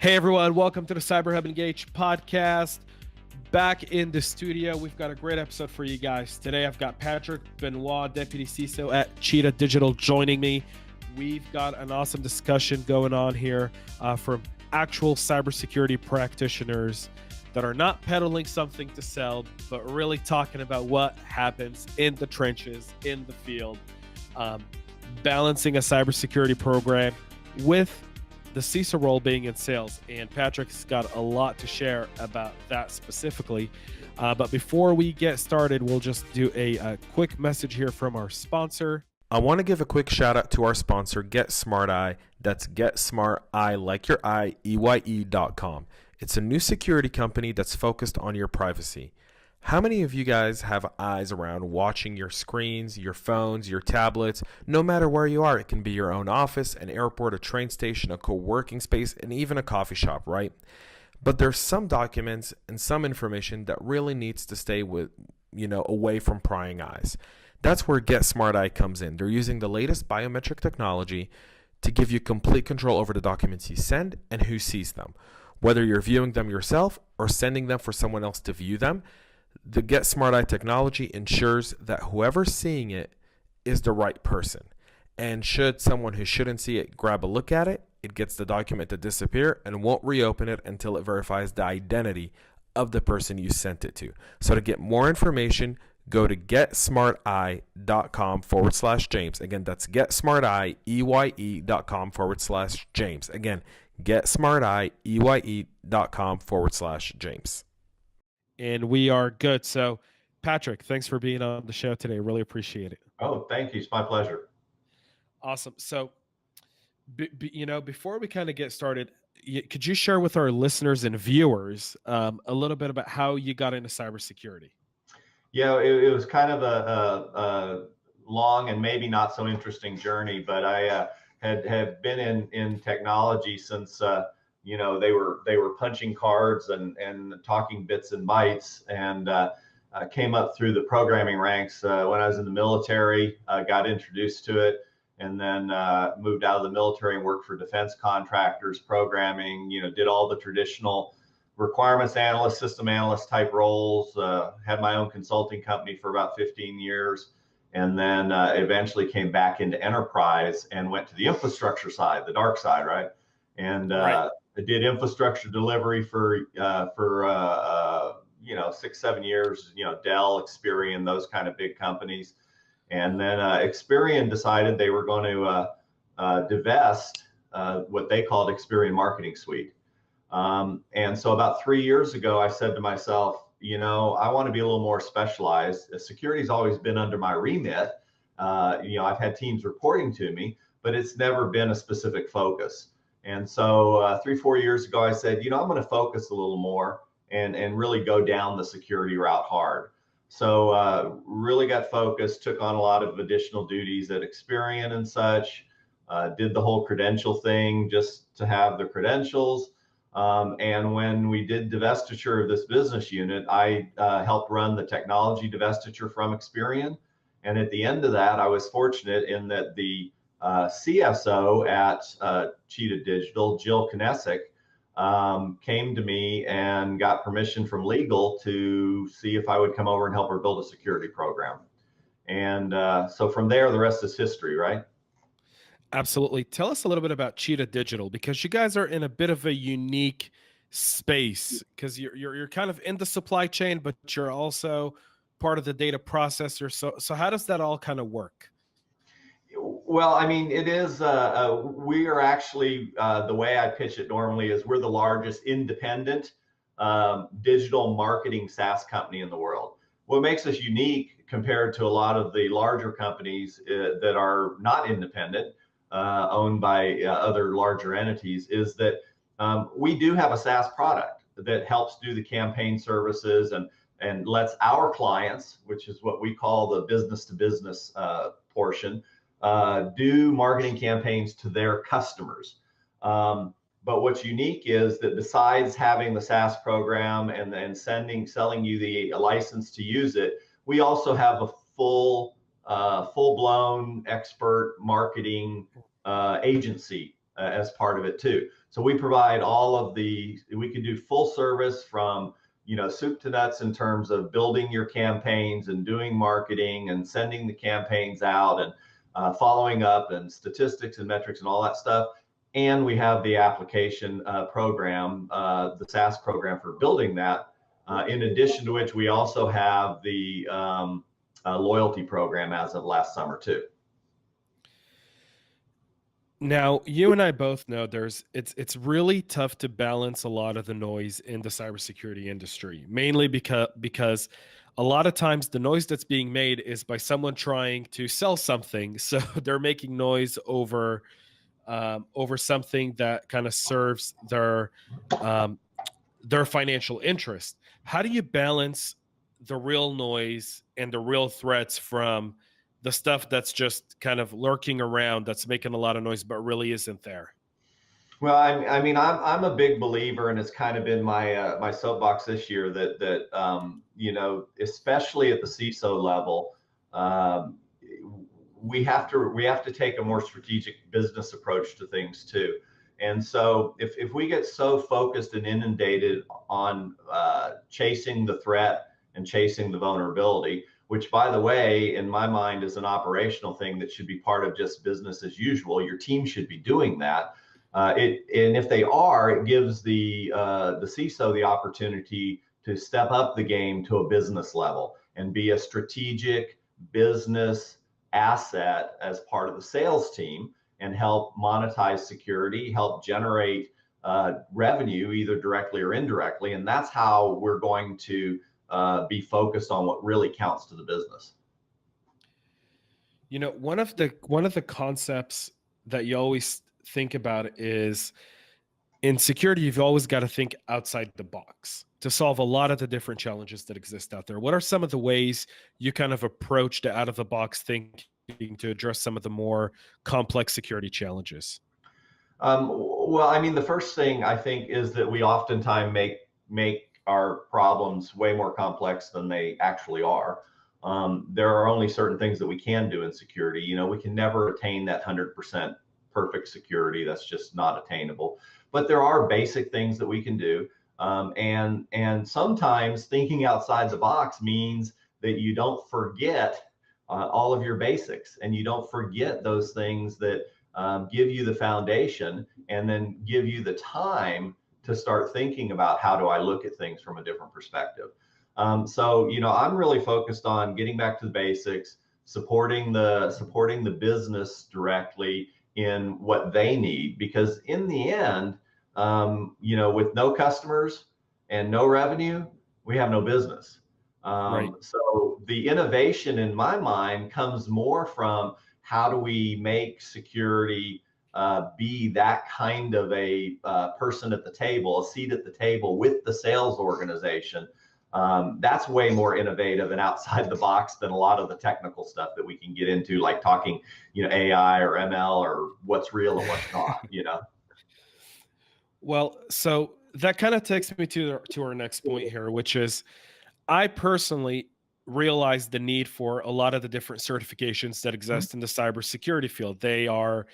Hey everyone, welcome to the Cyber Hub Engage podcast. Back in the studio, we've got a great episode for you guys. Today I've got Patrick Benoit, Deputy CISO at Cheetah Digital, joining me. We've got an awesome discussion going on here from actual cybersecurity practitioners that are not peddling something to sell, but really talking about what happens in the trenches, in the field, balancing a cybersecurity program with the CISO role being in sales. And Patrick's got a lot to share about that specifically. But before we get started, we'll just do a quick message here from our sponsor. I want to give a quick shout out to our sponsor, Get Smart Eye. That's Get Smart Eye, like your eye, EYE.com. It's a new security company that's focused on your privacy. How many of you guys have eyes around watching your screens, your phones, your tablets? No matter where you are, it can be your own office, an airport, a train station, a co-working space, and even a coffee shop, right? But there's some documents and some information that really needs to stay away from prying eyes. That's where Get Smart Eye comes in. They're using the latest biometric technology to give you complete control over the documents you send and who sees them. Whether you're viewing them yourself or sending them for someone else to view them, the Get Smart Eye technology ensures that whoever's seeing it is the right person. And should someone who shouldn't see it grab a look at it, it gets the document to disappear and won't reopen it until it verifies the identity of the person you sent it to. So to get more information, go to getsmarteye.com/James. Again, that's getsmarteye.com/James. Again, getsmarteye.com/James. And we are good. So, Patrick, thanks for being on the show today. Really appreciate it. Oh, thank you. It's my pleasure. Awesome. So, before we kind of get started, could you share with our listeners and viewers a little bit about how you got into cybersecurity? Yeah, it was kind of a long and maybe not so interesting journey, but I had been in technology since they were punching cards and talking bits and bytes, and came up through the programming ranks when I was in the military. Got introduced to it, and then moved out of the military and worked for defense contractors, programming. Did all the traditional requirements analyst, system analyst type roles. Had my own consulting company for about 15 years, and then eventually came back into enterprise and went to the infrastructure side, the dark side, right? And I did infrastructure delivery for 6-7 years. Dell, Experian, those kind of big companies. And then Experian decided they were going to divest what they called Experian Marketing Suite. And so about 3 years ago, I said to myself, I want to be a little more specialized. Security's always been under my remit. I've had teams reporting to me, but it's never been a specific focus. And so 3-4 years ago, I said, I'm going to focus a little more and really go down the security route hard. So really got focused, took on a lot of additional duties at Experian and such, did the whole credential thing just to have the credentials. And when we did divestiture of this business unit, I helped run the technology divestiture from Experian. And at the end of that, I was fortunate in that the CSO at Cheetah Digital, Jill Kinesic, came to me and got permission from legal to see if I would come over and help her build a security program. And so from there, the rest is history, right? Absolutely. Tell us a little bit about Cheetah Digital, because you guys are in a bit of a unique space, because you're kind of in the supply chain, but you're also part of the data processor. So how does that all kind of work? Well, I mean, it is, we are actually, the way I pitch it normally is we're the largest independent digital marketing SaaS company in the world. What makes us unique compared to a lot of the larger companies that are not independent, owned by other larger entities, is that we do have a SaaS product that helps do the campaign services and lets our clients, which is what we call the business to business portion, do marketing campaigns to their customers. But what's unique is that besides having the SaaS program and selling you the license to use it, we also have a full-blown expert marketing agency as part of it too. So we provide we can do full service from, soup to nuts in terms of building your campaigns and doing marketing and sending the campaigns out and following up and statistics and metrics and all that stuff. And we have the application program, the SaaS program for building that. In addition to which we also have the loyalty program as of last summer too. Now, you and I both know it's really tough to balance a lot of the noise in the cybersecurity industry, mainly because a lot of times the noise that's being made is by someone trying to sell something. So they're making noise over something that kind of serves their financial interest. How do you balance the real noise and the real threats from the stuff that's just kind of lurking around, that's making a lot of noise, but really isn't there? Well, I mean, I'm a big believer, and it's kind of been my soapbox this year that especially at the CISO level, we have to take a more strategic business approach to things too. And so if we get so focused and inundated on chasing the threat and chasing the vulnerability, which, by the way, in my mind is an operational thing that should be part of just business as usual. Your team should be doing that. And if they are, it gives the CISO the opportunity to step up the game to a business level and be a strategic business asset as part of the sales team and help monetize security, help generate revenue either directly or indirectly. And that's how we're going to be focused on what really counts to the business. One of the concepts that you always think about is, in security, you've always got to think outside the box to solve a lot of the different challenges that exist out there. What are some of the ways you kind of approach the out of the box thinking to address some of the more complex security challenges? Well, I mean, the first thing I think is that we oftentimes make our problems way more complex than they actually are. There are only certain things that we can do in security. We can never attain that 100% perfect security. That's just not attainable. But there are basic things that we can do. And sometimes thinking outside the box means that you don't forget all of your basics, and you don't forget those things that give you the foundation and then give you the time to start thinking about, how do I look at things from a different perspective. So I'm really focused on getting back to the basics, supporting the business directly in what they need, because in the end, with no customers and no revenue, we have no business. Right. So the innovation in my mind comes more from, how do we make security be that kind of a person at the table, a seat at the table with the sales organization. That's way more innovative and outside the box than a lot of the technical stuff that we can get into, like talking, AI or ML or what's real and what's not. Well, so that kind of takes me to our next point here, which is, I personally realize the need for a lot of the different certifications that exist in the cybersecurity field. They are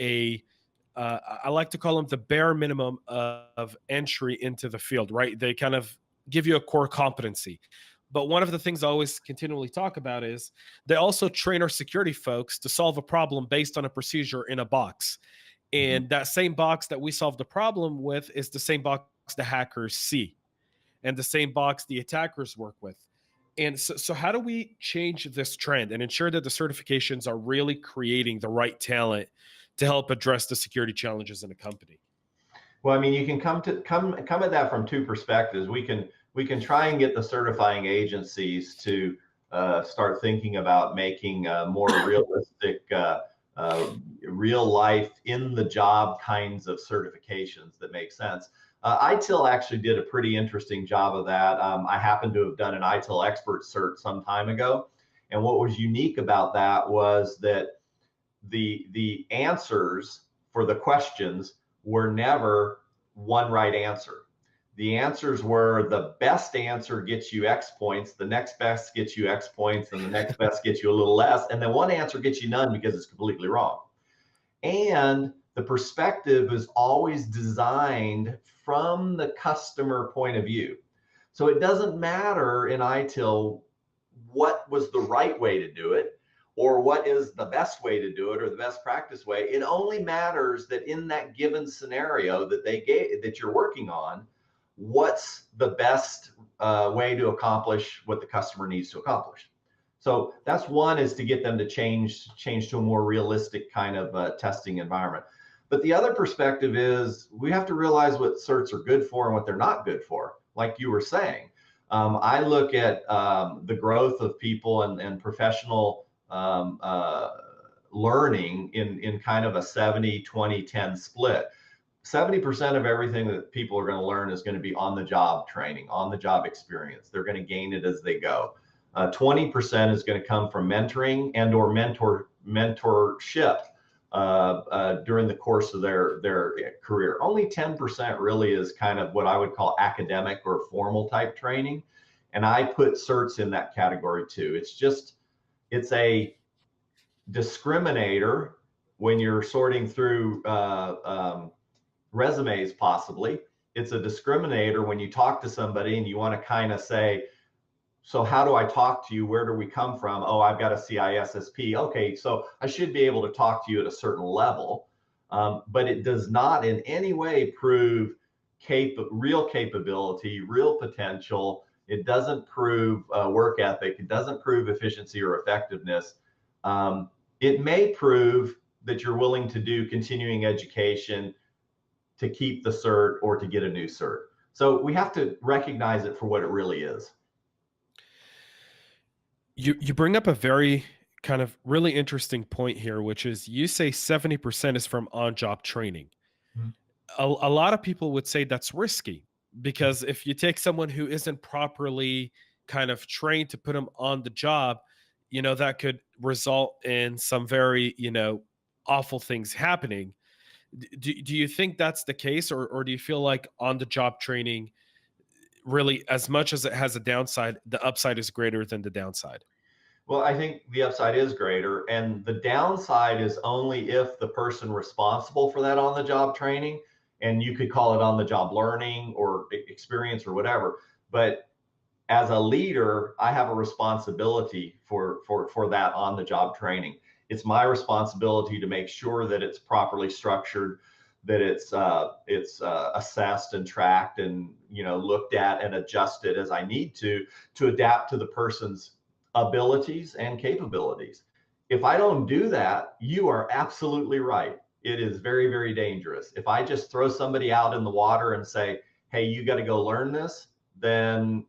I like to call them the bare minimum of entry into the field, right? They kind of give you a core competency. But one of the things I always continually talk about is, they also train our security folks to solve a problem based on a procedure in a box. And that same box that we solve the problem with is the same box the hackers see, and the same box the attackers work with. And so how do we change this trend and ensure that the certifications are really creating the right talent to help address the security challenges in a company? Well, I mean, you can come at that from two perspectives. We can try and get the certifying agencies to start thinking about making more realistic, real life, in the job kinds of certifications that make sense. ITIL actually did a pretty interesting job of that. I happen to have done an ITIL expert cert some time ago. And what was unique about that was that the answers for the questions were never one right answer. The answers were, the best answer gets you X points, the next best gets you X points, and the next best gets you a little less. And then one answer gets you none because it's completely wrong. And the perspective is always designed from the customer point of view. So it doesn't matter in ITIL what was the right way to do it, or what is the best way to do it, or the best practice way. It only matters that in that given scenario that they gave, that you're working on, what's the best way to accomplish what the customer needs to accomplish. So that's one, is to get them to change to a more realistic kind of testing environment. But the other perspective is we have to realize what certs are good for and what they're not good for. Like you were saying, I look at the growth of people and professional learning in kind of a 70, 20, 10 split. 70% of everything that people are going to learn is going to be on the job training, on the job experience. They're going to gain it as they go. 20% is going to come from mentoring and or mentorship during the course of their career. Only 10% really is kind of what I would call academic or formal type training. And I put certs in that category too. It's a discriminator when you're sorting through resumes, possibly. It's a discriminator when you talk to somebody and you want to kind of say, so how do I talk to you? Where do we come from? Oh, I've got a CISSP. Okay, so I should be able to talk to you at a certain level. But it does not in any way prove real capability, real potential. It doesn't prove work ethic. It doesn't prove efficiency or effectiveness. It may prove that you're willing to do continuing education to keep the cert or to get a new cert. So we have to recognize it for what it really is. You bring up a very kind of really interesting point here, which is you say 70% is from on-job training. Mm-hmm. A lot of people would say that's risky, because if you take someone who isn't properly kind of trained to put them on the job, that could result in some very, awful things happening. Do you think that's the case, or do you feel like on-the-job training, really, as much as it has a downside, the upside is greater than the downside? Well, I think the upside is greater, and the downside is only if the person responsible for that on-the-job training, and you could call it on-the-job learning or experience or whatever, but as a leader, I have a responsibility for that on-the-job training. It's my responsibility to make sure that it's properly structured, that it's assessed and tracked and looked at and adjusted as I need to adapt to the person's abilities and capabilities. If I don't do that, you are absolutely right. It is very, very dangerous. If I just throw somebody out in the water and say, hey, you got to go learn this, then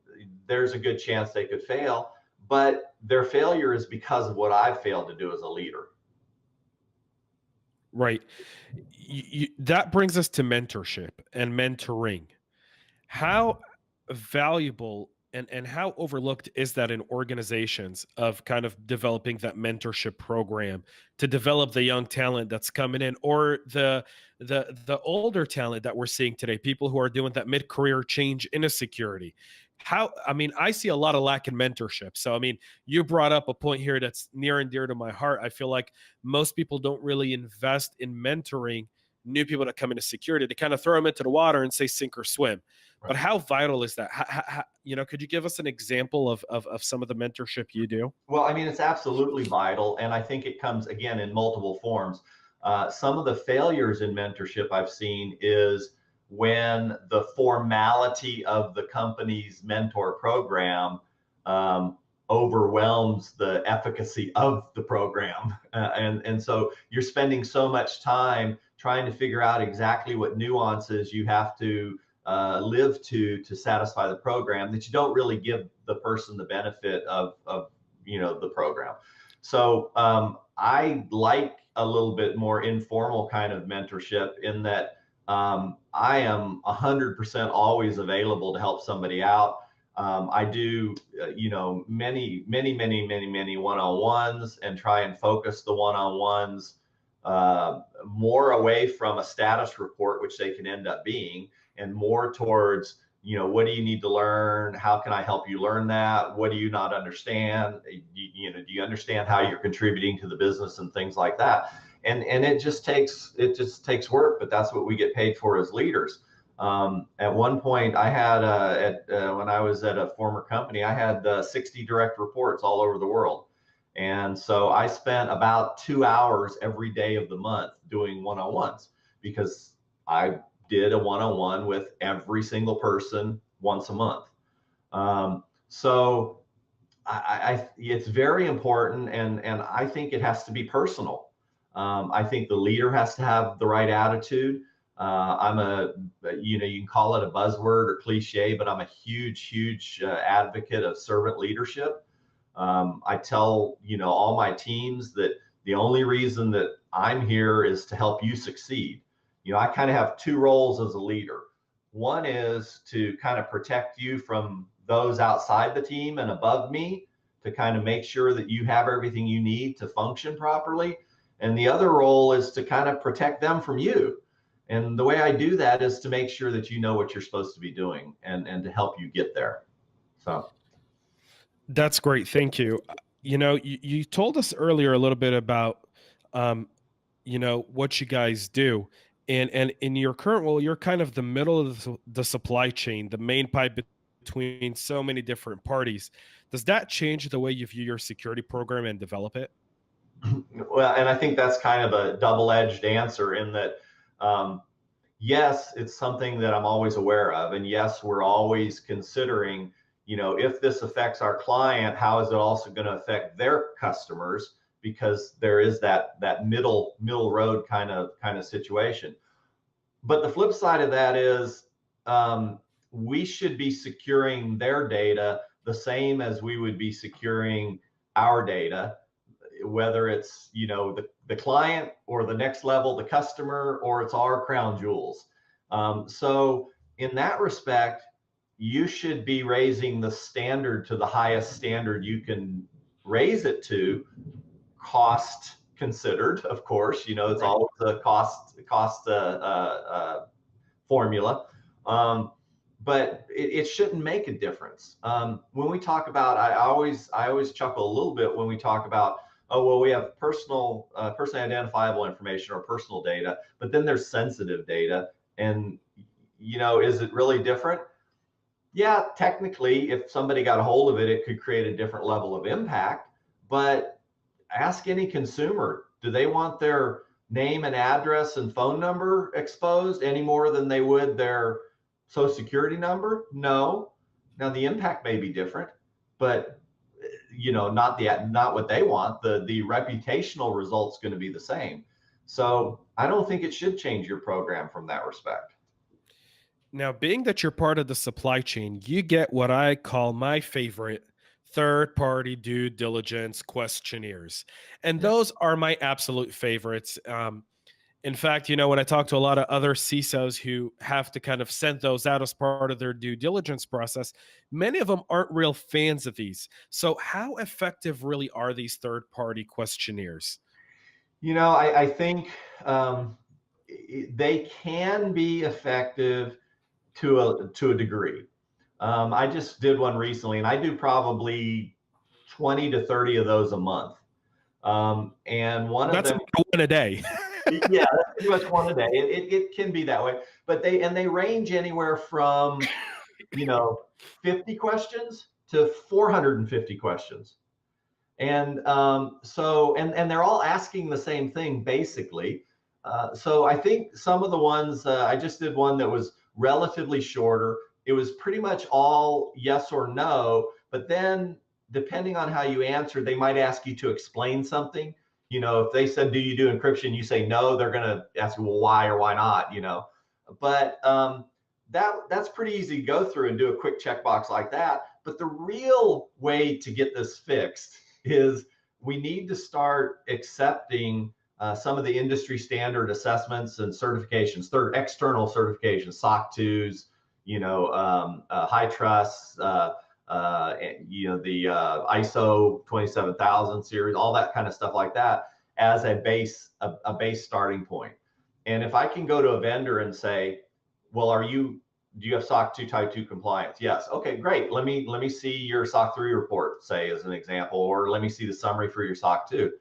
there's a good chance they could fail. But their failure is because of what I've failed to do as a leader. Right. That brings us to mentorship and mentoring. How valuable and how overlooked is that in organizations of kind of developing that mentorship program to develop the young talent that's coming in, or the older talent that we're seeing today, people who are doing that mid-career change into security? I see a lot of lack in mentorship. So, you brought up a point here that's near and dear to my heart. I feel like most people don't really invest in mentoring new people that come into security. They kind of throw them into the water and say sink or swim. Right. But how vital is that? Could you give us an example of some of the mentorship you do? Well, it's absolutely vital. And I think it comes, again, in multiple forms. Some of the failures in mentorship I've seen is when the formality of the company's mentor program overwhelms the efficacy of the program. And so you're spending so much time trying to figure out exactly what nuances you have to live to satisfy the program that you don't really give the person the benefit of the program. So I like a little bit more informal kind of mentorship in that I am 100% always available to help somebody out. I do, many one-on-ones, and try and focus the one-on-ones more away from a status report, which they can end up being, and more towards, what do you need to learn? How can I help you learn that? What do you not understand? Do you understand how you're contributing to the business and things like that? and it just takes work, but that's what we get paid for as leaders. At one point, I had when I was at a former company, I had 60 direct reports all over the world, and so I spent about 2 hours every day of the month doing one-on-ones, because I did a one-on-one with every single person once a month. So it's very important, and I think it has to be personal. I think the leader has to have the right attitude. You can call it a buzzword or cliche, but I'm a huge advocate of servant leadership. I tell, all my teams that the only reason that I'm here is to help you succeed. I kind of have two roles as a leader. One is to kind of protect you from those outside the team and above me, to kind of make sure that you have everything you need to function properly. And the other role is to kind of protect them from you. And the way I do that is to make sure that you know what you're supposed to be doing, and to help you get there. So that's great. Thank you. You told us earlier a little bit about, what you guys do. And in your current role, you're kind of the middle of the supply chain, the main pipe between so many different parties. Does that change the way you view your security program and develop it? Well, and I think that's kind of a double-edged answer, in that, yes, it's something that I'm always aware of. And yes, we're always considering, if this affects our client, how is it also going to affect their customers? Because there is that middle road kind of situation. But the flip side of that is, we should be securing their data the same as we would be securing our data, whether it's the client, or the next level, the customer, or it's our crown jewels. So in that respect, you should be raising the standard to the highest standard you can raise it to, cost considered, of course. It's always a cost formula, but it shouldn't make a difference. When we talk about, I always chuckle a little bit when we talk about, oh, well, we have personally identifiable information or personal data, but then there's sensitive data, and is it really different? Yeah, technically, if somebody got a hold of it, it could create a different level of impact. But ask any consumer, do they want their name and address and phone number exposed any more than they would their social security number? No. Now, the impact may be different, but not what they want. The reputational result's going to be the same. So I don't think it should change your program from that respect. Now, being that you're part of the supply chain, you get what I call my favorite third-party due diligence questionnaires. And those are my absolute favorites. In fact, when I talk to a lot of other CISOs who have to kind of send those out as part of their due diligence process, many of them aren't real fans of these. So how effective really are these third-party questionnaires? I think they can be effective to a degree. I just did one recently, and I do probably 20 to 30 of those a month. And that's of them, one a day. yeah, that's pretty much one a day. It can be that way, but they range anywhere from 50 questions to 450 questions. And and they're all asking the same thing, basically. So I think some of the ones, I just did one that was relatively shorter. It was pretty much all yes or no, but then depending on how you answer, they might ask you to explain something. If they said, do you do encryption? You say no, they're going to ask you, well, why or why not, But that's pretty easy to go through and do a quick checkbox like that. But the real way to get this fixed is we need to start accepting some of the industry standard assessments and certifications, external certifications, SOC 2s, HITRUST, the ISO 27000 series, all that kind of stuff like that, as a base starting point. And if I can go to a vendor and say, well, do you have SOC 2 Type 2 compliance? Yes. Okay, great. Let me see your SOC 3 report, say, as an example, or let me see the summary for your SOC 2.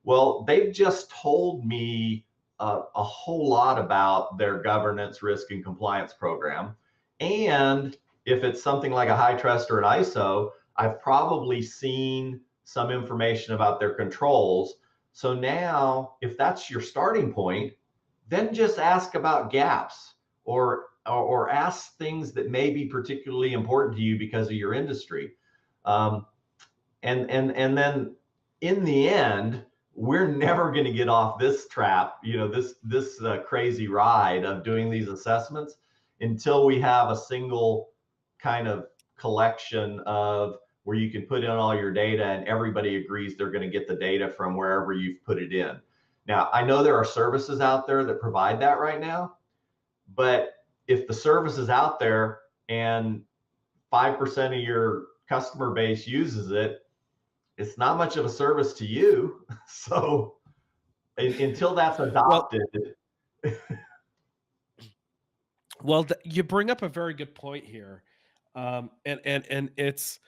Well, they've just told me a whole lot about their governance, risk, and compliance program. And if it's something like a HITRUST or an ISO, I've probably seen some information about their controls. So now, if that's your starting point, then just ask about gaps or ask things that may be particularly important to you because of your industry. And then in the end, we're never going to get off this trap, this crazy ride of doing these assessments until we have a single kind of collection of where you can put in all your data and everybody agrees they're going to get the data from wherever you've put it in. Now, I know there are services out there that provide that right now, but if the service is out there and 5% of your customer base uses it, it's not much of a service to you. So until that's adopted. Well, you bring up a very good point here. And it's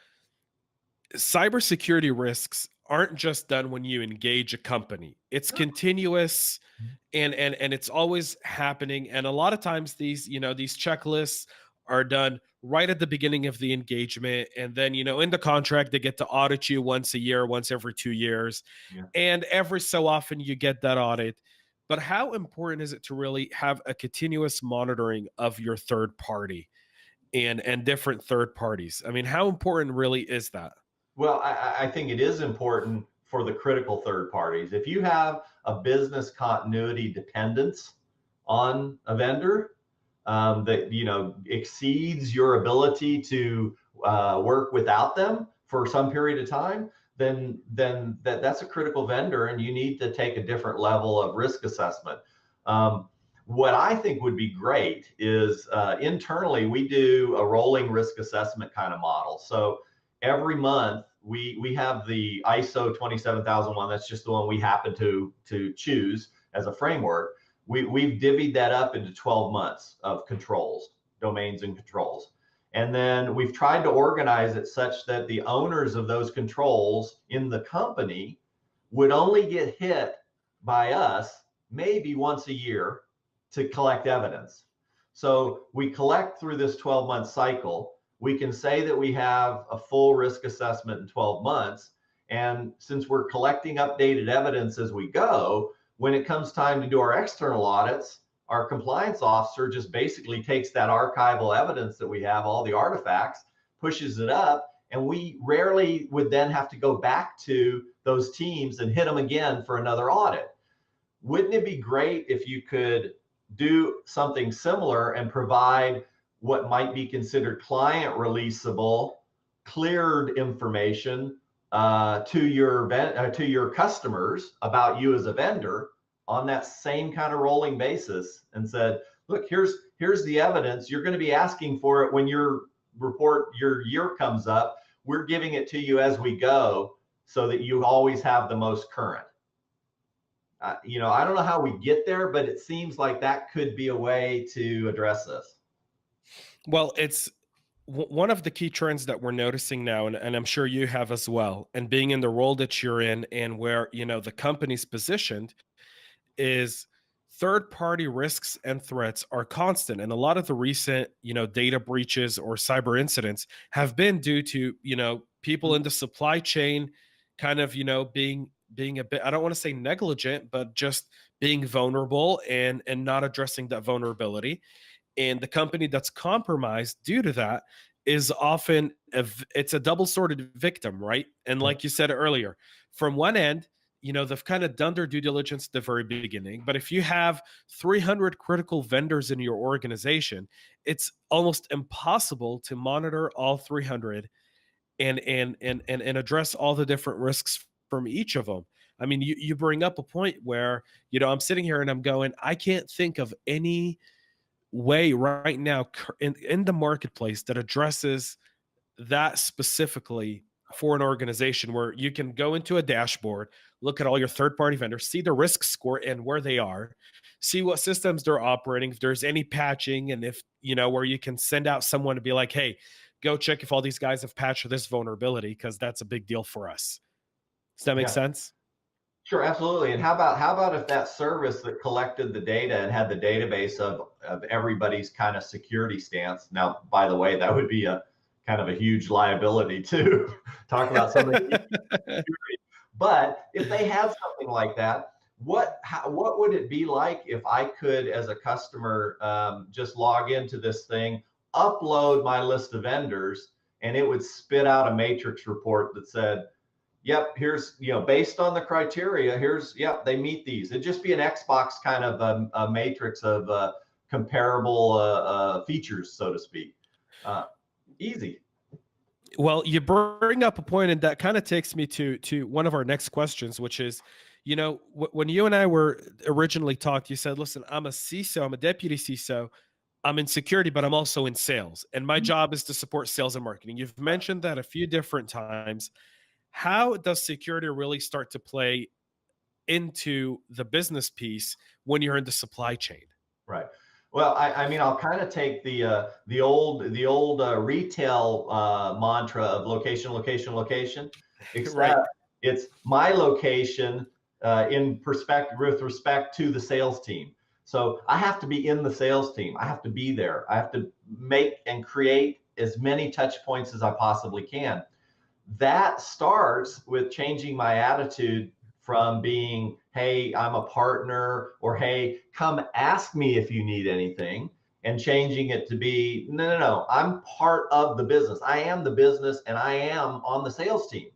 cybersecurity risks aren't just done when you engage a company. It's continuous and it's always happening. And a lot of times these checklists are done right at the beginning of the engagement. And then, in the contract, they get to audit you once a year, once every 2 years. Yeah. And every so often you get that audit. But how important is it to really have a continuous monitoring of your third party and different third parties? I mean, how important really is that? Well, I think it is important for the critical third parties. If you have a business continuity dependence on a vendor that exceeds your ability to work without them for some period of time, then that's a critical vendor, and you need to take a different level of risk assessment. What I think would be great is internally we do a rolling risk assessment kind of model. So every month we have the ISO 27001. That's just the one we happen to choose as a framework. We've divvied that up into 12 months of controls, domains and controls. And then we've tried to organize it such that the owners of those controls in the company would only get hit by us maybe once a year to collect evidence. So we collect through this 12-month cycle. We can say that we have a full risk assessment in 12 months. And since we're collecting updated evidence as we go, when it comes time to do our external audits, our compliance officer just basically takes that archival evidence that we have, all the artifacts, pushes it up, and we rarely would then have to go back to those teams and hit them again for another audit. Wouldn't it be great if you could do something similar and provide what might be considered client releasable, cleared information to your customers about you as a vendor on that same kind of rolling basis, and said, look, here's the evidence. You're going to be asking for it when your year comes up. We're giving it to you as we go so that you always have the most current. I don't know how we get there, but it seems like that could be a way to address this. Well, it's one of the key trends that we're noticing now, and I'm sure you have as well, and being in the role that you're in and where, the company's positioned, is third-party risks and threats are constant. And a lot of the recent, data breaches or cyber incidents have been due to, people in the supply chain kind of, being a bit, I don't want to say negligent, but just being vulnerable and not addressing that vulnerability. And the company that's compromised due to that is often it's a double-sworded victim, right? And like you said earlier, from one end, they've kind of done their due diligence at the very beginning. But if you have 300 critical vendors in your organization, it's almost impossible to monitor all 300 and address all the different risks from each of them. I mean, you bring up a point where, I'm sitting here and I'm going, I can't think of any way right now in the marketplace that addresses that specifically for an organization, where you can go into a dashboard, look at all your third-party vendors, see the risk score and where they are, see what systems they're operating, if there's any patching, and if, where you can send out someone to be like, hey, go check if all these guys have patched this vulnerability, because that's a big deal for us. Does that make sense? Sure, absolutely. And how about if that service that collected the data and had the database of everybody's kind of security stance? Now, by the way, that would be a kind of a huge liability too. Talk about something. But if they had something like that, what would it be like if I could, as a customer, just log into this thing, upload my list of vendors, and it would spit out a matrix report that said, yep, here's, based on the criteria, here's, yep, they meet these. It'd just be an Xbox kind of a matrix of comparable features, so to speak. Easy. Well, you bring up a point, and that kind of takes me to one of our next questions, which is, when you and I were originally talked, you said, listen, I'm a CISO, I'm a deputy CISO, I'm in security, but I'm also in sales, and my job is to support sales and marketing. You've mentioned that a few different times. How does security really start to play into the business piece when you're in the supply chain? Right. Well, I mean, I'll kind of take the old retail mantra of location, location, location, except Right. it's my location in perspective with respect to the sales team. So I have to be in the sales team. I have to be there. I have to make and create as many touch points as I possibly can. That starts with changing my attitude from being, hey, I'm a partner, or hey, come ask me if you need anything, and changing it to be, no, I'm part of the business. I am the business, and I am on the sales team.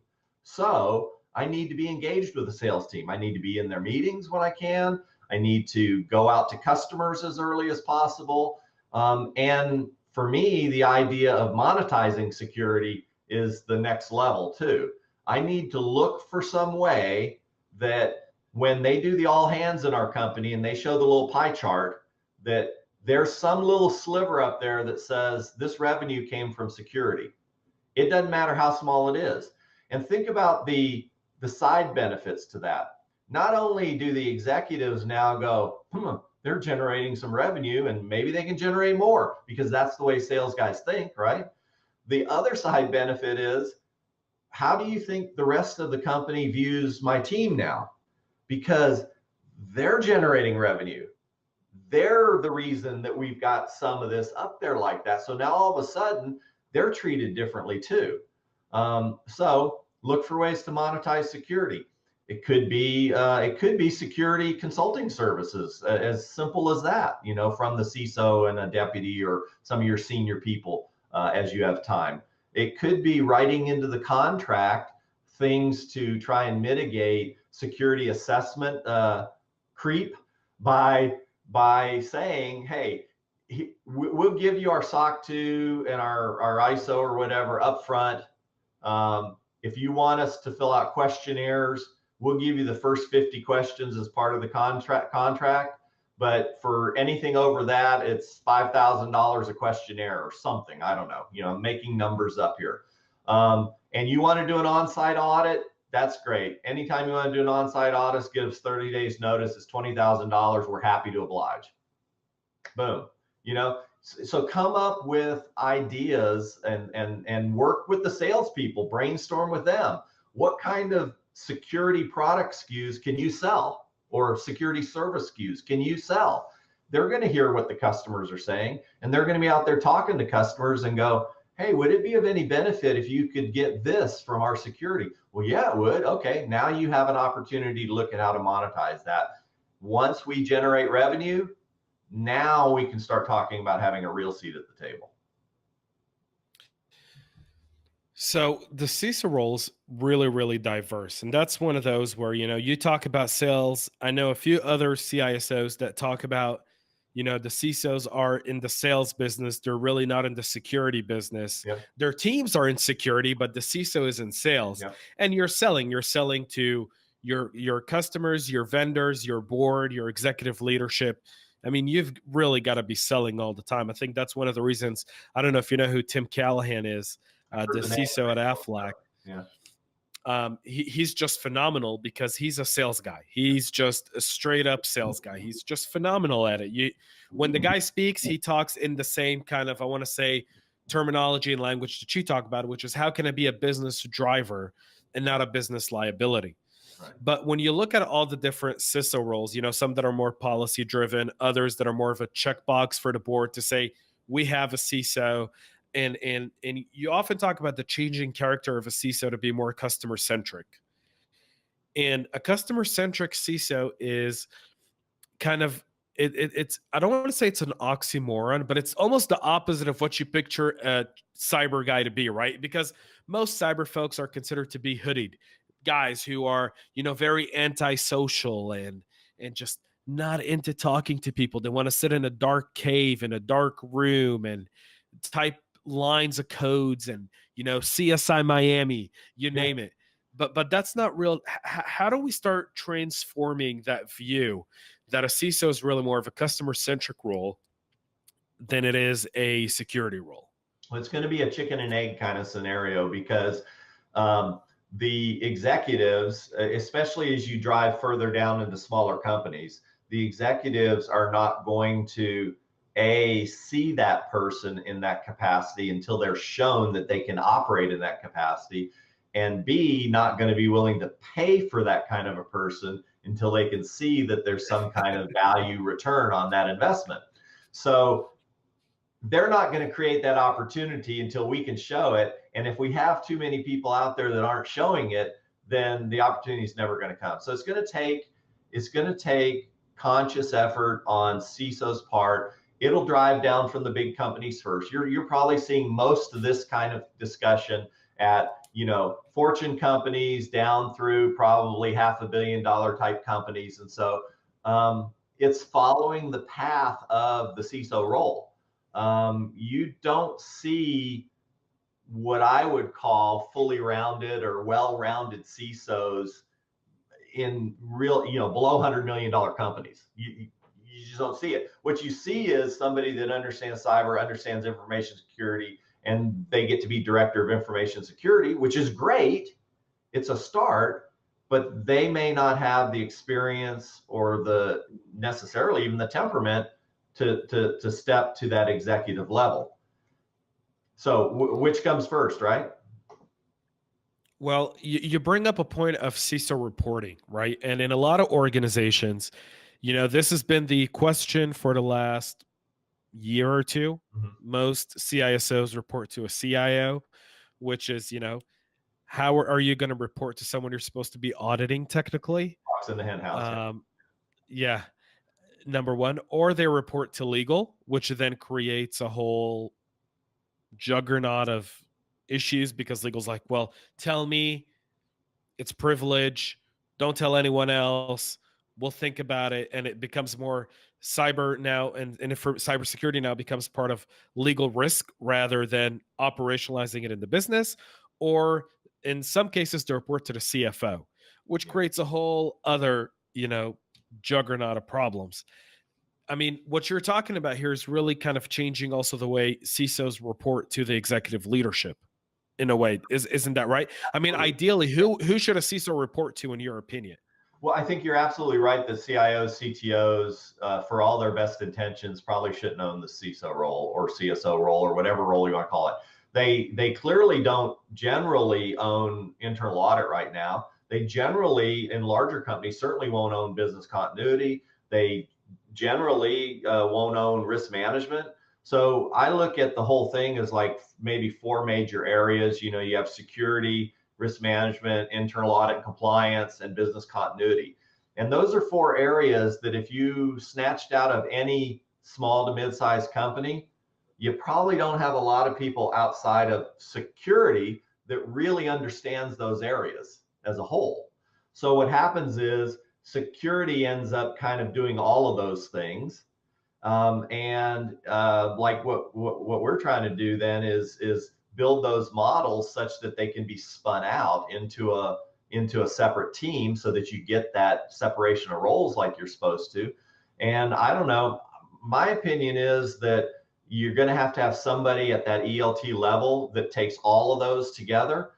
So I need to be engaged with the sales team. I need to be in their meetings when I can. I need to go out to customers as early as possible. And for me, the idea of monetizing security is the next level too. I need to look for some way that when they do the all hands in our company and they show the little pie chart, that there's some little sliver up there that says this revenue came from security. It doesn't matter how small it is. And think about the side benefits to that. Not only do the executives now go, they're generating some revenue, and maybe they can generate more, because that's the way sales guys think, right? The other side benefit is, how do you think the rest of the company views my team now? Because they're generating revenue. They're the reason that we've got some of this up there like that. So now all of a sudden, they're treated differently too. So look for ways to monetize security. It could be security consulting services, as simple as that, from the CISO and a deputy or some of your senior people as you have time. It could be writing into the contract things to try and mitigate security assessment creep by saying, hey, we'll give you our SOC 2 and our ISO or whatever up front. If you want us to fill out questionnaires, we'll give you the first 50 questions as part of the contract. But for anything over that, it's $5,000 a questionnaire or something. I don't know, making numbers up here. And you want to do an on-site audit, that's great. Anytime you want to do an on-site audit, give us 30 days notice. It's $20,000. We're happy to oblige. Boom. So come up with ideas and work with the salespeople, brainstorm with them. What kind of security product SKUs can you sell? Or security service SKUs can you sell? They're going to hear what the customers are saying, and they're going to be out there talking to customers and go, hey, would it be of any benefit if you could get this from our security? Well, yeah, it would. Okay, now you have an opportunity to look at how to monetize that. Once we generate revenue, now we can start talking about having a real seat at the table. So the CISO role's really, really diverse. And that's one of those where, you talk about sales. I know a few other CISOs that talk about, the CISOs are in the sales business. They're really not in the security business. Yep. Their teams are in security, but the CISO is in sales. Yep. And you're selling to your customers, your vendors, your board, your executive leadership. I mean, you've really got to be selling all the time. I think that's one of the reasons. I don't know if you know who Tim Callahan is. The CISO at Aflac. Yeah. He's just phenomenal because he's a sales guy. He's just a straight up sales guy. He's just phenomenal at it. When the guy speaks, he talks in the same kind of, I want to say, terminology and language that you talk about, which is how can I be a business driver and not a business liability? Right. But when you look at all the different CISO roles, some that are more policy driven, others that are more of a checkbox for the board to say, we have a CISO. And you often talk about the changing character of a CISO to be more customer centric. And a customer centric CISO is kind of it's I don't want to say it's an oxymoron, but it's almost the opposite of what you picture a cyber guy to be, right? Because most cyber folks are considered to be hooded guys who are, very antisocial and just not into talking to people. They want to sit in a dark cave in a dark room and type lines of codes and, CSI Miami, you name it. But that's not real. How do we start transforming that view that a CISO is really more of a customer centric role than it is a security role? Well, it's going to be a chicken and egg kind of scenario because the executives, especially as you drive further down into smaller companies, the executives are not going to see that person in that capacity until they're shown that they can operate in that capacity, and B, not going to be willing to pay for that kind of a person until they can see that there's some kind of value return on that investment. So they're not going to create that opportunity until we can show it. And if we have too many people out there that aren't showing it, then the opportunity is never going to come. So it's going to take conscious effort on CISO's part. It'll drive down from the big companies first. You're probably seeing most of this kind of discussion at Fortune companies down through probably $500 million type companies. And so it's following the path of the CISO role. You don't see what I would call fully rounded or well-rounded CISOs in real, below $100 million companies. You just don't see it. What you see is somebody that understands cyber, understands information security, and they get to be director of information security, which is great. It's a start, but they may not have the experience or the necessarily even the temperament to step to that executive level. So which comes first, right? Well, you bring up a point of CISO reporting, right? And in a lot of organizations, this has been the question for the last year or two. Mm-hmm. Most CISOs report to a CIO, which is, how are you going to report to someone you're supposed to be auditing technically? Fox in the hen house. Yeah. Number one, or they report to legal, which then creates a whole juggernaut of issues because legal's like, well, tell me, it's privilege, don't tell anyone else, we'll think about it. And it becomes more cyber now, and for cybersecurity now becomes part of legal risk rather than operationalizing it in the business, or in some cases to report to the CFO, which creates a whole other, juggernaut of problems. I mean, what you're talking about here is really kind of changing also the way CISOs report to the executive leadership in a way. Isn't that right? I mean, ideally, who should a CISO report to in your opinion? Well, I think you're absolutely right. The CIOs, CTOs, for all their best intentions, probably shouldn't own the CISO role or CSO role or whatever role you want to call it. They clearly don't generally own internal audit right now. They generally, in larger companies, certainly won't own business continuity. They generally won't own risk management. So I look at the whole thing as like maybe four major areas. You have security, risk management, internal audit, compliance, and business continuity. And those are four areas that if you snatched out of any small to mid-sized company, you probably don't have a lot of people outside of security that really understands those areas as a whole. So what happens is security ends up kind of doing all of those things. Like what we're trying to do then is build those models such that they can be spun out into a separate team so that you get that separation of roles like you're supposed to. And I don't know, my opinion is that you're going to have somebody at that ELT level that takes all of those together.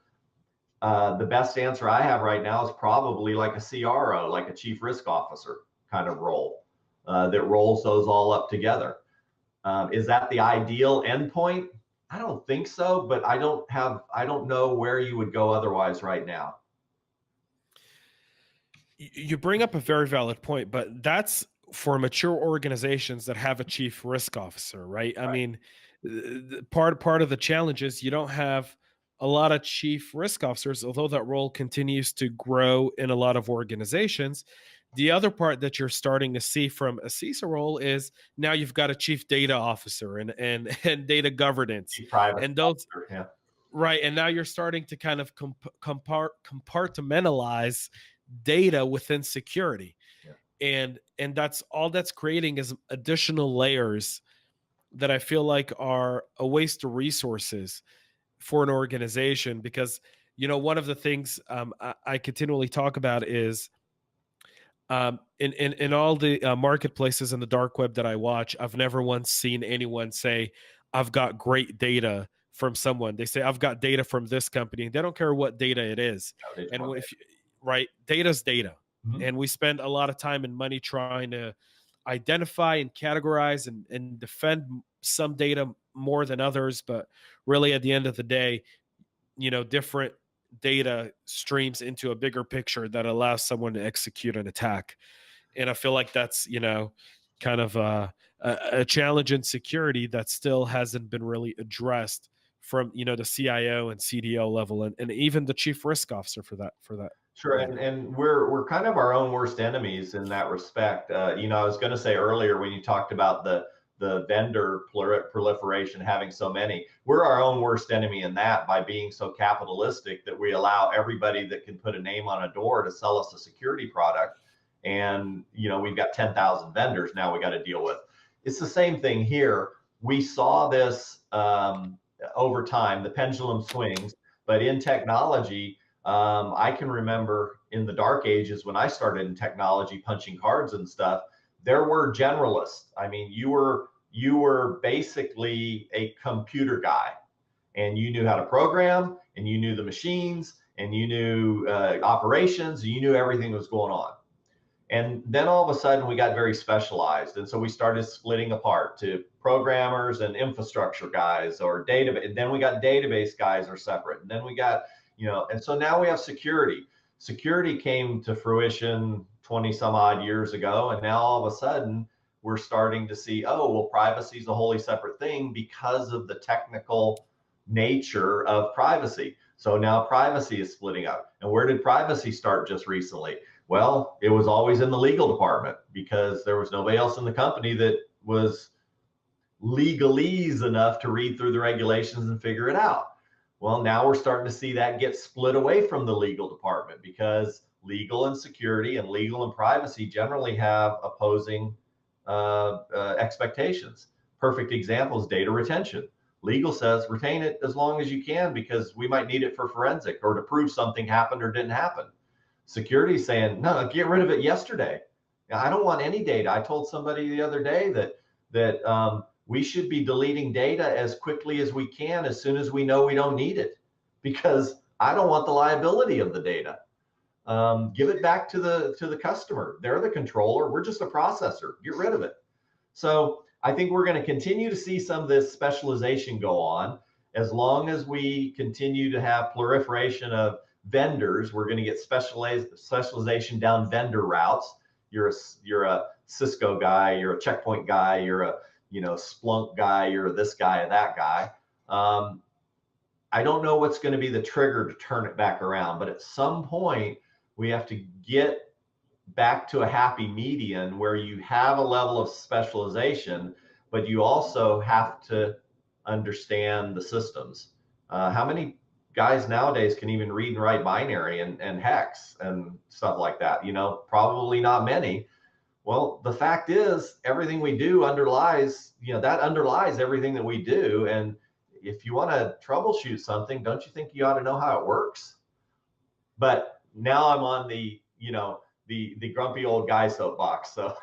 The best answer I have right now is probably like a CRO, like a chief risk officer kind of role that rolls those all up together. Is that the ideal endpoint? I don't think so, but I don't know where you would go otherwise right now. You bring up a very valid point, but that's for mature organizations that have a chief risk officer, right? I Right. mean, part of the challenge is you don't have a lot of chief risk officers, although that role continues to grow in a lot of organizations. The other part that you're starting to see from a CISA role is now you've got a chief data officer and data governance, Chief privacy and those officer. Yeah. right. And now you're starting to kind of compartmentalize data within security, Yeah. and that's all that's creating is additional layers that I feel like are a waste of resources for an organization. Because one of the things I continually talk about is in all the marketplaces in the dark web that I watch, I've never once seen anyone say, I've got great data from someone. They say, I've got data from this company. They don't care what data it is. They just And want if right, data's data. Mhm. And we spend a lot of time and money trying to identify and categorize and defend some data more than others. But really, at the end of the day, different data streams into a bigger picture that allows someone to execute an attack. And I feel like that's kind of a challenge in security that still hasn't been really addressed from the CIO and CDO level, and even the chief risk officer for that Sure, matter. and we're kind of our own worst enemies in that respect. I was going to say earlier when you talked about the vendor proliferation, having so many, we're our own worst enemy in that by being so capitalistic that we allow everybody that can put a name on a door to sell us a security product, and we've got 10,000 vendors now we got to deal with. It's the same thing here. We saw this over time. The pendulum swings, but in technology. I can remember in the dark ages when I started in technology, punching cards and stuff, there were generalists. I mean, you were basically a computer guy, and you knew how to program, and you knew the machines, and you knew operations, and you knew everything that was going on. And then all of a sudden we got very specialized. And so we started splitting apart to programmers and infrastructure guys or database. And then we got database guys are separate. And then we got, and so now we have security. Security came to fruition 20 some odd years ago. And now all of a sudden we're starting to see, oh, well, privacy is a wholly separate thing because of the technical nature of privacy. So now privacy is splitting up. And where did privacy start just recently? Well, it was always in the legal department because there was nobody else in the company that was legalese enough to read through the regulations and figure it out. Well, now we're starting to see that get split away from the legal department because legal and security and legal and privacy generally have opposing expectations. Perfect example is data retention. Legal says retain it as long as you can because we might need it for forensic or to prove something happened or didn't happen. Security is saying, no, get rid of it yesterday. I don't want any data. I told somebody the other day that we should be deleting data as quickly as we can as soon as we know we don't need it, because I don't want the liability of the data. Give it back to the customer. They're the controller. We're just a processor. Get rid of it. So I think we're going to continue to see some of this specialization go on as long as we continue to have proliferation of vendors. We're going to get specialization down vendor routes. You're a Cisco guy, you're a Checkpoint guy, you're a Splunk guy, you're this guy or that guy. I don't know what's going to be the trigger to turn it back around, but at some point we have to get back to a happy median where you have a level of specialization, but you also have to understand the systems. How many guys nowadays can even read and write binary and hex and stuff like that? Probably not many. Well, the fact is everything we do underlies everything that we do. And if you want to troubleshoot something, don't you think you ought to know how it works? But now I'm on the grumpy old guy soapbox. So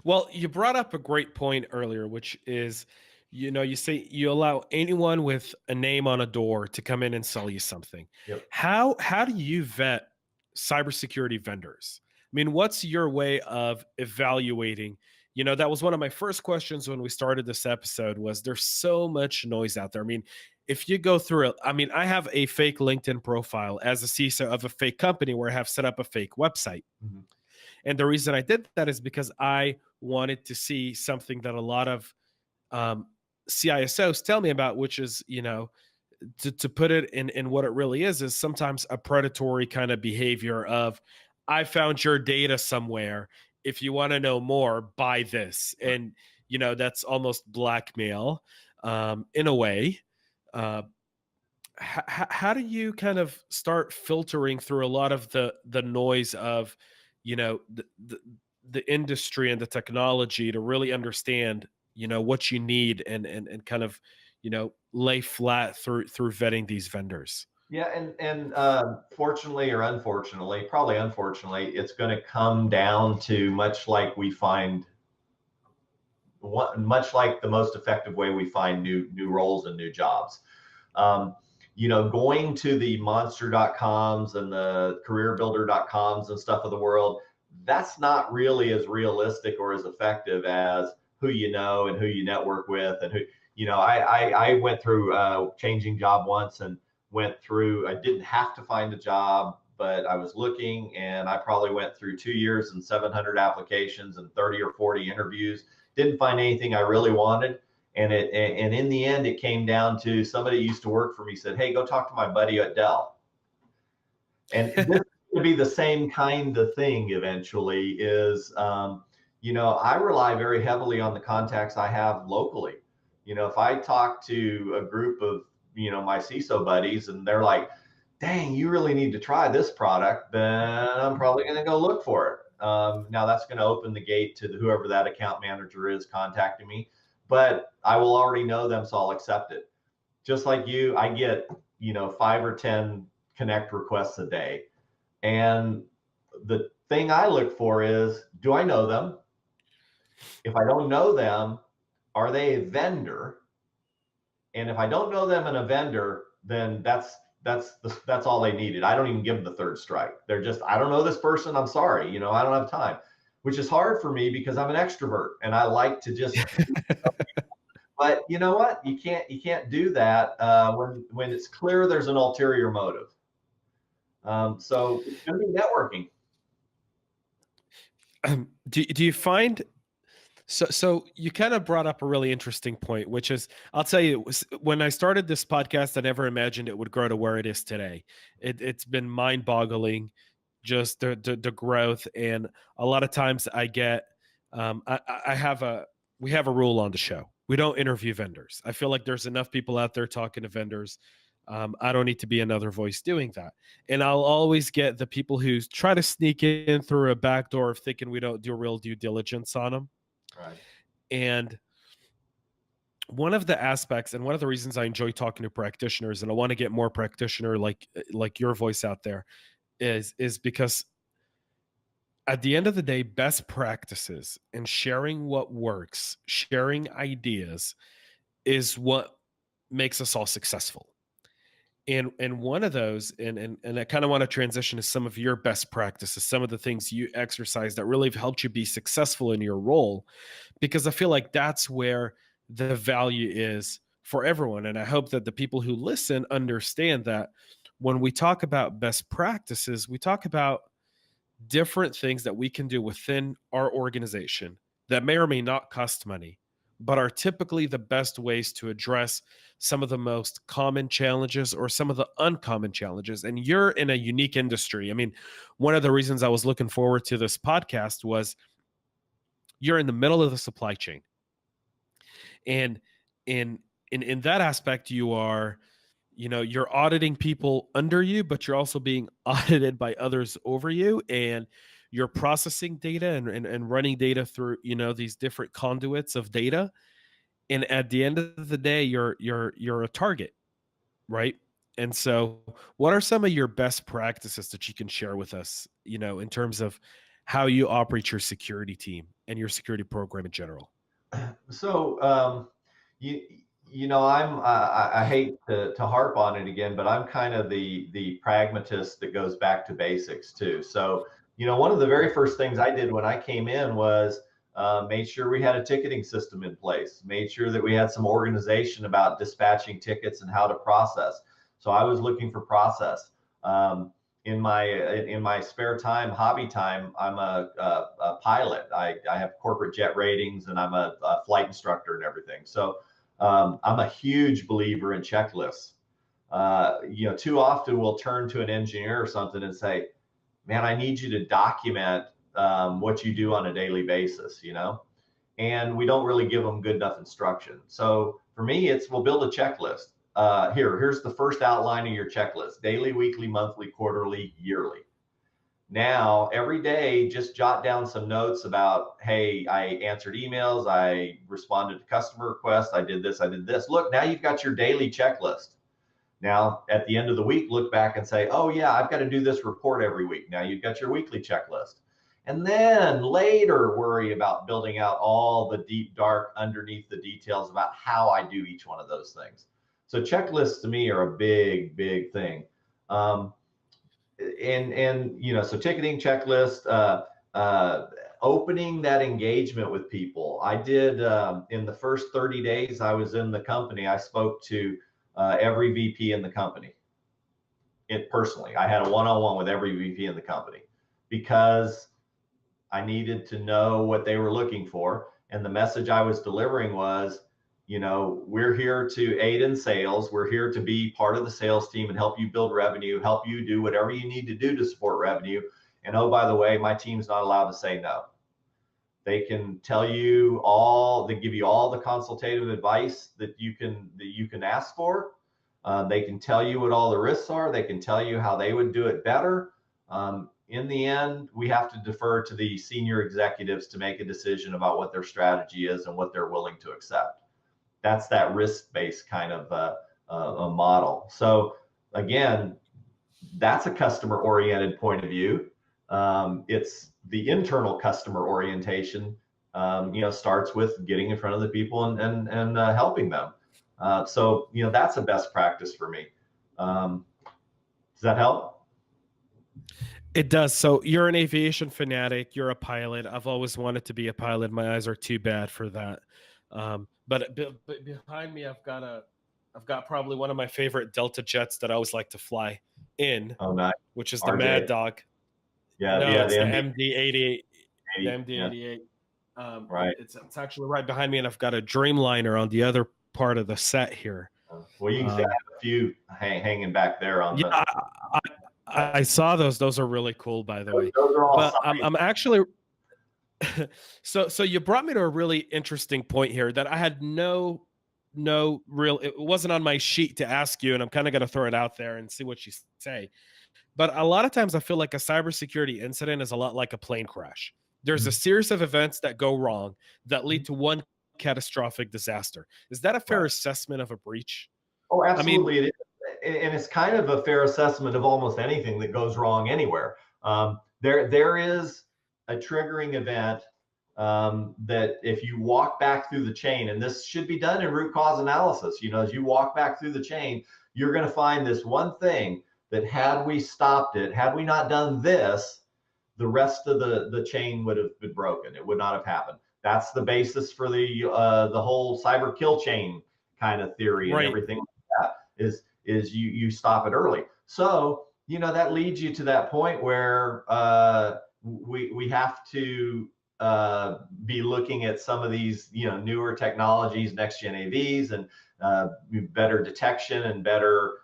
well, you brought up a great point earlier, which is, you say you allow anyone with a name on a door to come in and sell you something. Yep. How do you vet cybersecurity vendors? I mean, what's your way of evaluating? That was one of my first questions when we started this episode was there's so much noise out there. I mean, if you go through it, I mean, I have a fake LinkedIn profile as a CISO of a fake company where I have set up a fake website. Mhm. And the reason I did that is because I wanted to see something that a lot of CISOs tell me about, which is, to put it in what it really is sometimes a predatory kind of behavior of, I found your data somewhere. If you want to know more, buy this. And, that's almost blackmail in a way. Uh, how do you kind of start filtering through a lot of the noise of, the industry and the technology to really understand, what you need and kind of, lay flat through vetting these vendors? Yeah, and fortunately or unfortunately, probably unfortunately, it's going to come down to much like the most effective way we find new roles and new jobs. Um, going to the monster.coms and the careerbuilder.coms and stuff of the world, that's not really as realistic or as effective as who you know and who you network with and who, I went through changing job once and I didn't have to find a job, but I was looking, and I probably went through 2 years and 700 applications and 30 or 40 interviews. Didn't find anything I really wanted. And in the end, it came down to somebody who used to work for me said, "Hey, go talk to my buddy at Dell." And this would be the same kind of thing eventually is, I rely very heavily on the contacts I have locally. If I talk to a group of, my CISO buddies and they're like, "Dang, you really need to try this product," then I'm probably going to go look for it. Now that's going to open the gate to whoever that account manager is contacting me, but I will already know them, so I'll accept it. Just like you, I get, 5 or 10 connect requests a day. And the thing I look for is, do I know them? If I don't know them, are they a vendor? And if I don't know them and a vendor, then that's all they needed. I don't even give them the third strike. They're just, I don't know this person. I'm sorry. I don't have time, which is hard for me because I'm an extrovert and I like to just, but you know what? You can't do that when it's clear there's an ulterior motive. So it's going to be networking. Do you find so you kind of brought up a really interesting point, which is, I'll tell you, when I started this podcast, I never imagined it would grow to where it is today. It's been mind-boggling, just the growth. And a lot of times I get we have a rule on the show. We don't interview vendors. I feel like there's enough people out there talking to vendors. I don't need to be another voice doing that. And I'll always get the people who try to sneak in through a back door of thinking we don't do real due diligence on them. Right. And one of the aspects and one of the reasons I enjoy talking to practitioners, and I want to get more practitioner like your voice out there, is because at the end of the day, best practices and sharing what works, sharing ideas is what makes us all successful. And one of those, and I kind of want to transition to some of your best practices, some of the things you exercise that really have helped you be successful in your role, because I feel like that's where the value is for everyone. And I hope that the people who listen understand that when we talk about best practices, we talk about different things that we can do within our organization that may or may not cost money, but are typically the best ways to address some of the most common challenges or some of the uncommon challenges. And you're in a unique industry. I mean, one of the reasons I was looking forward to this podcast was you're in the middle of the supply chain. And in that aspect, you are, you're auditing people under you, but you're also being audited by others over you. And you're processing data and running data through, these different conduits of data. And at the end of the day, you're a target, right? And so what are some of your best practices that you can share with us, in terms of how you operate your security team and your security program in general? So, I hate to harp on it again, but I'm kind of the pragmatist that goes back to basics too. So, one of the very first things I did when I came in was made sure we had a ticketing system in place, made sure that we had some organization about dispatching tickets and how to process. So I was looking for process. In my spare time, hobby time, I'm a pilot. I have corporate jet ratings, and I'm a flight instructor and everything. So I'm a huge believer in checklists. Too often we'll turn to an engineer or something and say, man, I need you to document what you do on a daily basis, and we don't really give them good enough instruction. So for me, we'll build a checklist. Here's the first outline of your checklist: daily, weekly, monthly, quarterly, yearly. Now, every day, just jot down some notes about, hey, I answered emails, I responded to customer requests, I did this, I did this. Look, now you've got your daily checklist. Now, at the end of the week, look back and say, oh yeah, I've got to do this report every week. Now you've got your weekly checklist. And then later worry about building out all the deep, dark, underneath the details about how I do each one of those things. So checklists to me are a big, big thing. So ticketing checklist, opening that engagement with people. I did, in the first 30 days I was in the company, I spoke to every VP in the company. Personally, I had a one-on-one with every VP in the company because I needed to know what they were looking for. And the message I was delivering was, we're here to aid in sales. We're here to be part of the sales team and help you build revenue, help you do whatever you need to do to support revenue. And oh, by the way, my team's not allowed to say no. They can tell you they give you all the consultative advice that you can ask for. They can tell you what all the risks are. They can tell you how they would do it better. In the end, we have to defer to the senior executives to make a decision about what their strategy is and what they're willing to accept. That's that risk-based kind of a model. So again, that's a customer-oriented point of view. It's the internal customer orientation, starts with getting in front of the people and helping them. So that's a best practice for me. Does that help? It does. So you're an aviation fanatic. You're a pilot. I've always wanted to be a pilot. My eyes are too bad for that. But behind me, I've got probably one of my favorite Delta jets that I always like to fly in. Oh, nice. Which is RJ. the Mad Dog. Yeah, no, yeah, it's the MD-88. The MD-88. MD-88. Right. It's actually right behind me, and I've got a Dreamliner on the other part of the set here. Well, you can see I have a few hanging back there on the. I saw those. Those are really cool, by the way. Those are all. But I'm actually. So you brought me to a really interesting point here that I had no real. It wasn't on my sheet to ask you, and I'm kind of going to throw it out there and see what you say. But a lot of times, I feel like a cybersecurity incident is a lot like a plane crash. There's a series of events that go wrong that lead to one catastrophic disaster. Is that a fair assessment of a breach? Oh, absolutely. It is. And it's kind of a fair assessment of almost anything that goes wrong anywhere. There is a triggering event that if you walk back through the chain, and this should be done in root cause analysis, as you walk back through the chain, you're going to find this one thing that had we stopped it, had we not done this, the rest of the chain would have been broken. It would not have happened. That's the basis for the whole cyber kill chain kind of theory, and everything like that is you stop it early. So, that leads you to that point where we have to be looking at some of these, newer technologies, next gen AVs, and better detection and better,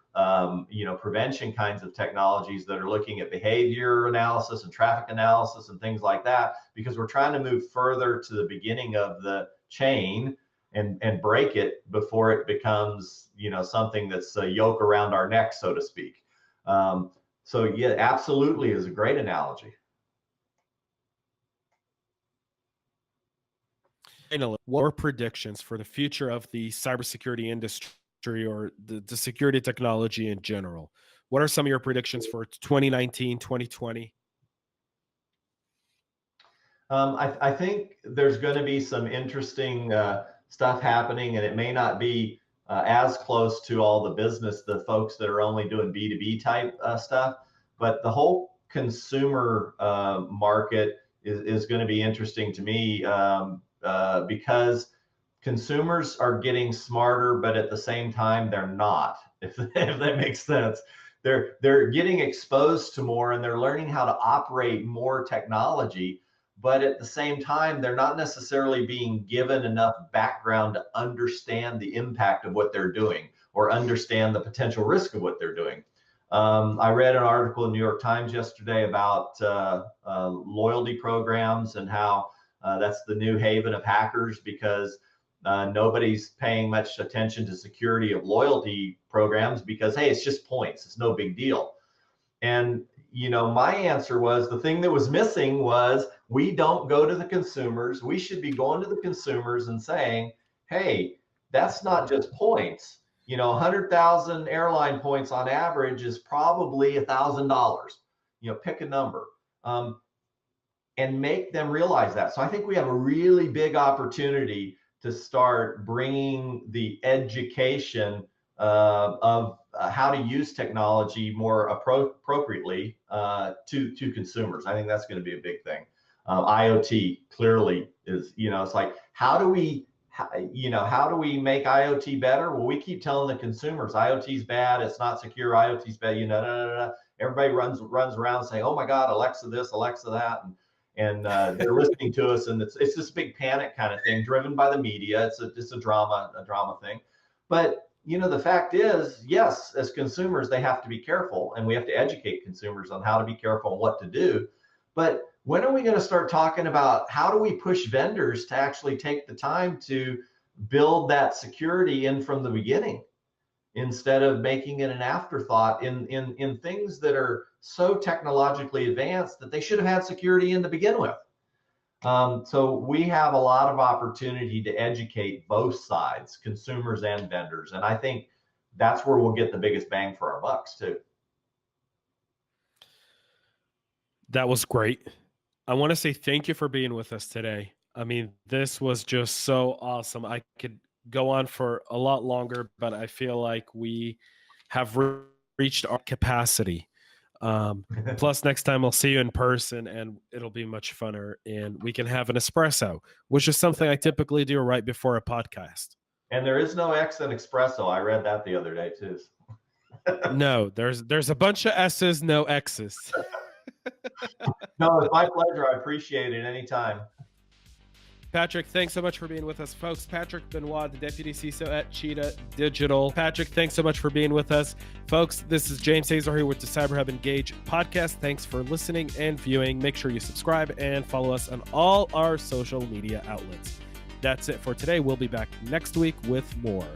prevention kinds of technologies that are looking at behavior analysis and traffic analysis and things like that, because we're trying to move further to the beginning of the chain and break it before it becomes, something that's a yoke around our neck, so to speak. So yeah, absolutely is a great analogy. What are predictions for the future of the cybersecurity industry or the security technology in general? What are some of your predictions for 2019, 2020? I think there's going to be some interesting stuff happening, and it may not be as close to all the folks that are only doing B2B type stuff, but the whole consumer market is going to be interesting to me, because consumers are getting smarter, but at the same time, they're not, if that makes sense. They're getting exposed to more, and they're learning how to operate more technology, but at the same time, they're not necessarily being given enough background to understand the impact of what they're doing or understand the potential risk of what they're doing. I read an article in the New York Times yesterday about loyalty programs and how that's the new haven of hackers, because nobody's paying much attention to security of loyalty programs because, hey, it's just points. It's no big deal. And, my answer was, the thing that was missing was, we don't go to the consumers. We should be going to the consumers and saying, hey, that's not just points. 100,000 airline points on average is probably $1,000. Pick a number, and make them realize that. So I think we have a really big opportunity to start bringing the education of how to use technology more appropriately to consumers. I think that's going to be a big thing. IoT clearly is, it's like, how do we make IoT better? Well, we keep telling the consumers IoT is bad, it's not secure, IoT is bad. Everybody runs around saying, oh my God, Alexa this, Alexa that, and they're listening to us, and it's this big panic kind of thing driven by the media. It's a drama thing. But the fact is, yes, as consumers, they have to be careful, and we have to educate consumers on how to be careful and what to do. But when are we going to start talking about how do we push vendors to actually take the time to build that security in from the beginning, instead of making it an afterthought in things that are so technologically advanced that they should have had security in to begin with? So we have a lot of opportunity to educate both sides, consumers and vendors. And I think that's where we'll get the biggest bang for our bucks too. That was great. I want to say thank you for being with us today. I mean, this was just so awesome. I could go on for a lot longer, but I feel like we have reached our capacity. Plus, next time I'll see you in person, and it'll be much funner, and we can have an espresso, which is something I typically do right before a podcast. And there is no X in espresso. I read that the other day too. No, there's a bunch of S's, no X's. No, it's my pleasure. I appreciate it anytime. Patrick, thanks so much for being with us, folks. Patrick Benoit, the Deputy CISO at Cheetah Digital. Patrick, thanks so much for being with us. Folks, this is James Azar here with the CyberHub Engage podcast. Thanks for listening and viewing. Make sure you subscribe and follow us on all our social media outlets. That's it for today. We'll be back next week with more.